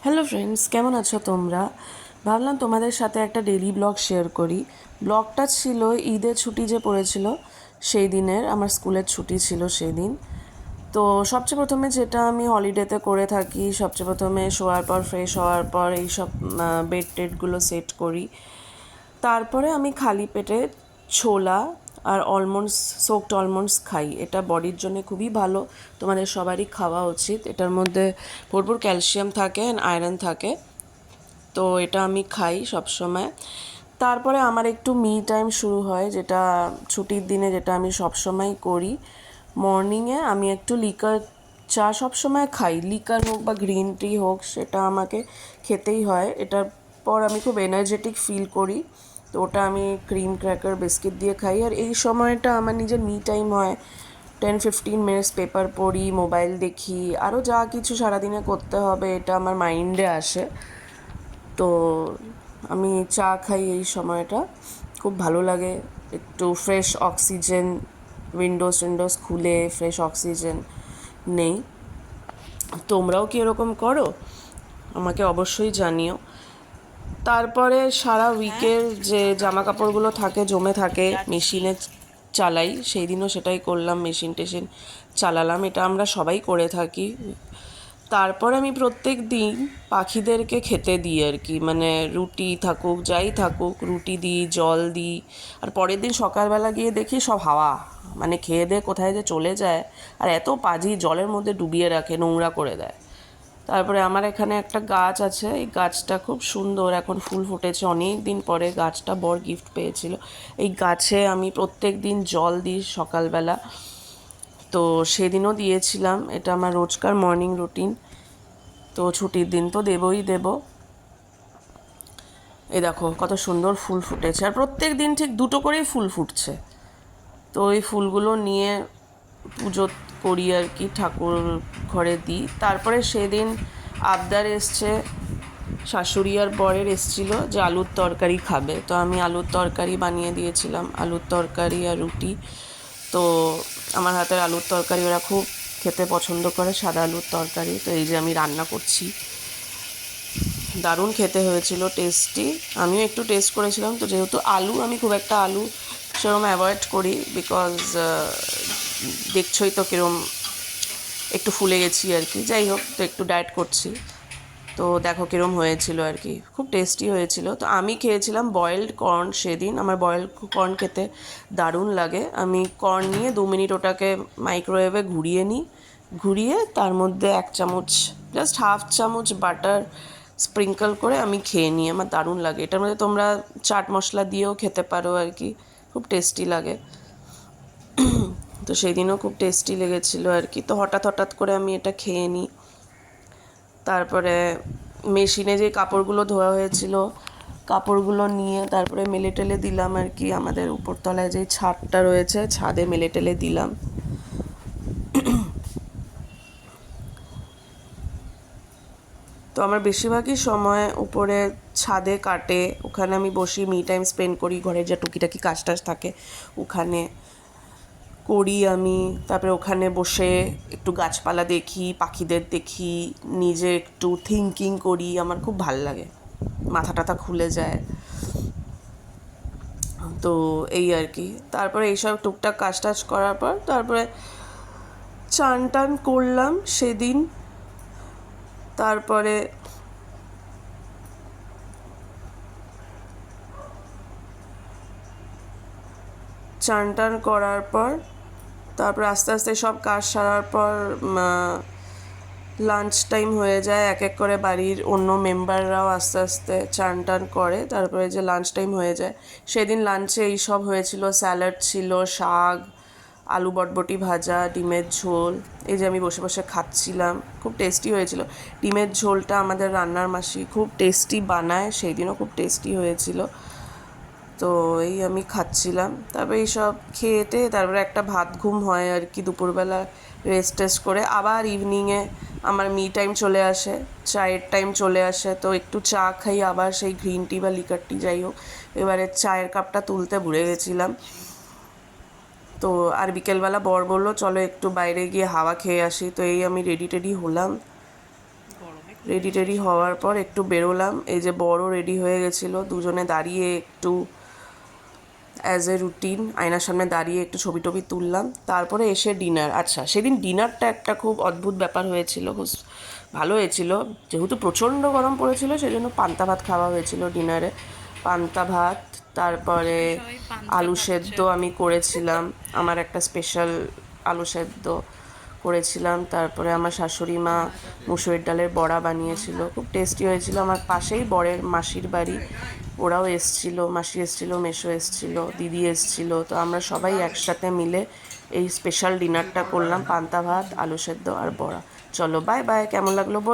Hello friends, কেমন আছো তোমরা? ভাবলাম তোমাদের সাথে একটা ডেইলি ব্লগ শেয়ার করি। ব্লগটা ছিল ঈদের ছুটি যে পড়েছিল সেই দিনের, আমার স্কুলের ছুটি ছিল সেই দিন। তো সবচেয়ে প্রথমে যেটা আমি হলিডেতে করে থাকি, সবচেয়ে প্রথমে শোয়ার পর ফ্রেশ হওয়ার পর এইসব বেড টেডগুলো সেট করি। তারপরে আমি খালি পেটে ছোলা আর অলমন্ডস, সোকড অলমন্ডস খাই। এটা বডির জন্য খুবই ভালো, তোমাদের সবারই খাওয়া উচিত। এটার মধ্যে ভরপুর ক্যালসিয়াম থাকে অ্যান্ড আয়রন থাকে। তো এটা আমি খাই সবসময়। তারপরে আমার একটু মি টাইম শুরু হয়, যেটা ছুটির দিনে যেটা আমি সবসময় করি। মর্নিংয়ে আমি একটু লিকার চা সবসময় খাই, লিকার হোক বা গ্রিন টি হোক, সেটা আমাকে খেতেই হয়। এটার পর আমি খুব এনার্জেটিক ফিল করি। তো ওটা আমি ক্রিম ক্র্যাকার বিস্কিট দিয়ে খাই। আর এই সময়টা আমার নিজের মি টাইম হয়। 10-15 মিনিটস পেপার পড়ি, মোবাইল দেখি, আরও যা কিছু সারাদিনে করতে হবে এটা আমার মাইন্ডে আসে। তো আমি চা খাই এই সময়টা, খুব ভালো লাগে। একটু ফ্রেশ অক্সিজেন, উইন্ডোজ খুলে ফ্রেশ অক্সিজেন নেই। তোমরাও কি এরকম করো? আমাকে অবশ্যই জানিও। তারপরে সারা উইকের যে জামা কাপড়গুলো থাকে, জমে থাকে, মেশিনে চালাই। সেই দিনও সেটাই করলাম, মেশিন টেশিন চালালাম। এটা আমরা সবাই করে থাকি। তারপর আমি প্রত্যেক দিন পাখিদেরকে খেতে দিই আর কি, মানে রুটি থাকুক যাই থাকুক, রুটি দিই, জল দিই। আর পরের দিন সকালবেলা গিয়ে দেখি সব হাওয়া, মানে খেয়ে দিয়ে কোথায় যে চলে যায়। আর এত পাজি জলের মধ্যে ডুবিয়ে রাখে, নোংরা করে দেয়। তারপরে আমার এখানে একটা গাছ আছে, এই গাছটা খুব সুন্দর, এখন ফুল ফুটেছে। অনেক দিন পরে গাছটা বর গিফট পেয়েছিল। এই গাছে আমি প্রত্যেক দিন জল দিই সকালবেলা। তো সেদিনও দিয়েছিলাম। এটা আমার রোজকার মর্নিং রুটিন। তো ছুটির দিন তো দেবই দেব। এই দেখো কত সুন্দর ফুল ফুটেছে, আর প্রত্যেক দিন ঠিক দুটো করেই ফুল ফুটছে। তো ওই ফুলগুলো নিয়ে পুজো করি আর কি, ঠাকুর ঘরে দিই। তারপরে সেদিন আবদার এসছে, শাশুড়ি আর বরের এসছিল যে আলুর তরকারি খাবে। তো আমি আলুর তরকারি বানিয়ে দিয়েছিলাম, আলুর তরকারি আর রুটি। তো আমার হাতের আলুর তরকারি ওরা খুব খেতে পছন্দ করে, সাদা আলুর তরকারি। তো এই যে আমি রান্না করছি, দারুণ খেতে হয়েছিল, টেস্টি। আমিও একটু টেস্ট করেছিলাম। তো যেহেতু আলু, আমি খুব একটা আলু সেরকম অ্যাভয়েড করি, বিকজ দেখছই তো কীরকম একটু ফুলে গেছি আর কি। যাই হোক, তো একটু ডায়েট করছি। তো দেখো কীরকম হয়েছিল আর কি, খুব টেস্টি হয়েছিল। তো আমি খেয়েছিলাম বয়েলড কর্ন সেদিন। আমার বয়েলড কর্ন খেতে দারুণ লাগে। আমি কর্ন নিয়ে 2 মিনিট ওটাকে মাইক্রোওয়েভে ঘুরিয়ে নিই, ঘুরিয়ে তার মধ্যে 1 চামচ, জাস্ট হাফ চামচ বাটার স্প্রিঙ্কল করে আমি খেয়ে নিই। আমার দারুণ লাগে। এটার মধ্যে তোমরা চাট মশলা দিয়েও খেতে পারো আর কি, খুব টেস্টি লাগে। তো সেই দিনও খুব টেস্টি লেগেছিলো আর কি। তো হঠাৎ হঠাৎ করে আমি এটা খেয়ে নিই। তারপরে মেশিনে যে কাপড়গুলো ধোয়া হয়েছিল, কাপড়গুলো নিয়ে তারপরে মেলে টেলে দিলাম আর কি। আমাদের উপরতলায় যে ছাদটা রয়েছে, ছাদে মেলে টেলে দিলাম। তো আমার বেশিরভাগই সময় উপরে ছাদে কাটে, ওখানে আমি বসি, মি টাইম স্পেন্ড করি। ঘরে যা টুকিটাকি কাজ টাজ থাকে ওখানে করি আমি। তারপরে ওখানে বসে একটু গাছপালা দেখি, পাখিদের দেখি, নিজে একটু থিঙ্কিং করি। আমার খুব ভাল লাগে, মাথা টাথা খুলে যায়। তো এই আর কি। তারপরে এইসব টুকটাক কাজ টাজ করার পর তারপরে চান টান করলাম সেদিন। তারপরে চান টান করার পর তারপর আস্তে আস্তে সব কাজ সারার পর লাঞ্চ টাইম হয়ে যায়। এক এক করে বাড়ির অন্য মেম্বাররাও আস্তে আস্তে চান টান করে, তারপরে যে লাঞ্চ টাইম হয়ে যায়। সেদিন লাঞ্চে এই সব হয়েছিল, স্যালাড ছিল, শাক, আলু বটবটি ভাজা, ডিমের ঝোল। এই যে আমি বসে বসে খাচ্ছিলাম, খুব টেস্টি হয়েছিল। ডিমের ঝোলটা আমাদের রান্নার মাসি খুব টেস্টি বানায়, সেই দিনও খুব টেস্টি হয়েছিল। তো এই আমি খাচ্ছিলাম। তারপরে এইসব খেয়েতে তারপরে একটা ভাত ঘুম হয় আর কি, দুপুরবেলা রেস্ট টেস্ট করে আবার ইভিনিংয়ে আমার মি টাইম চলে আসে, চায়ের টাইম চলে আসে। তো একটু চা খাই, আবার সেই গ্রিন টি বা লিকার টি যাই হোক। এবারে চায়ের কাপটা তুলতে ভুলে গেছিলাম। তো আর বিকেলবেলা বর বললো চলো একটু বাইরে গিয়ে হাওয়া খেয়ে আসি। তো এই আমি রেডি টেডি হলাম, রেডি টেডি হওয়ার পর একটু বেরোলাম, এই যে বড় রেডি হয়ে গেছিলো, দুজনে দাঁড়িয়ে একটু অ্যাজ এ রুটিন আয়নার সামনে দাঁড়িয়ে একটু ছবি টবি তুললাম। তারপরে এসে ডিনার। আচ্ছা, সেদিন ডিনারটা একটা খুব অদ্ভুত ব্যাপার হয়েছিল, খুব ভালো হয়েছিল। যেহেতু প্রচণ্ড গরম পড়েছিল সেই জন্য পান্তা ভাত খাওয়া হয়েছিল ডিনারে। পান্তা ভাত, তারপরে আলু সেদ্ধ আমি করেছিলাম, আমার একটা স্পেশাল আলু সেদ্ধ করেছিলাম। তারপরে আমার শাশুড়ি মা মুসুরির ডালের বড়া বানিয়েছিল, খুব টেস্টি হয়েছিল। আমার পাশেই বরের মাসির বাড়ি, ওরাও এসছিল, মাসি এসছিল, মেসো এসছিল, দিদি এসছিল। তো আমরা সবাই একসাথে মিলে এই স্পেশাল ডিনারটা করলাম, পান্তা ভাত, আলু সেদ্ধ আর বড়া। চলো বাই বাই, কেমন লাগলো বল।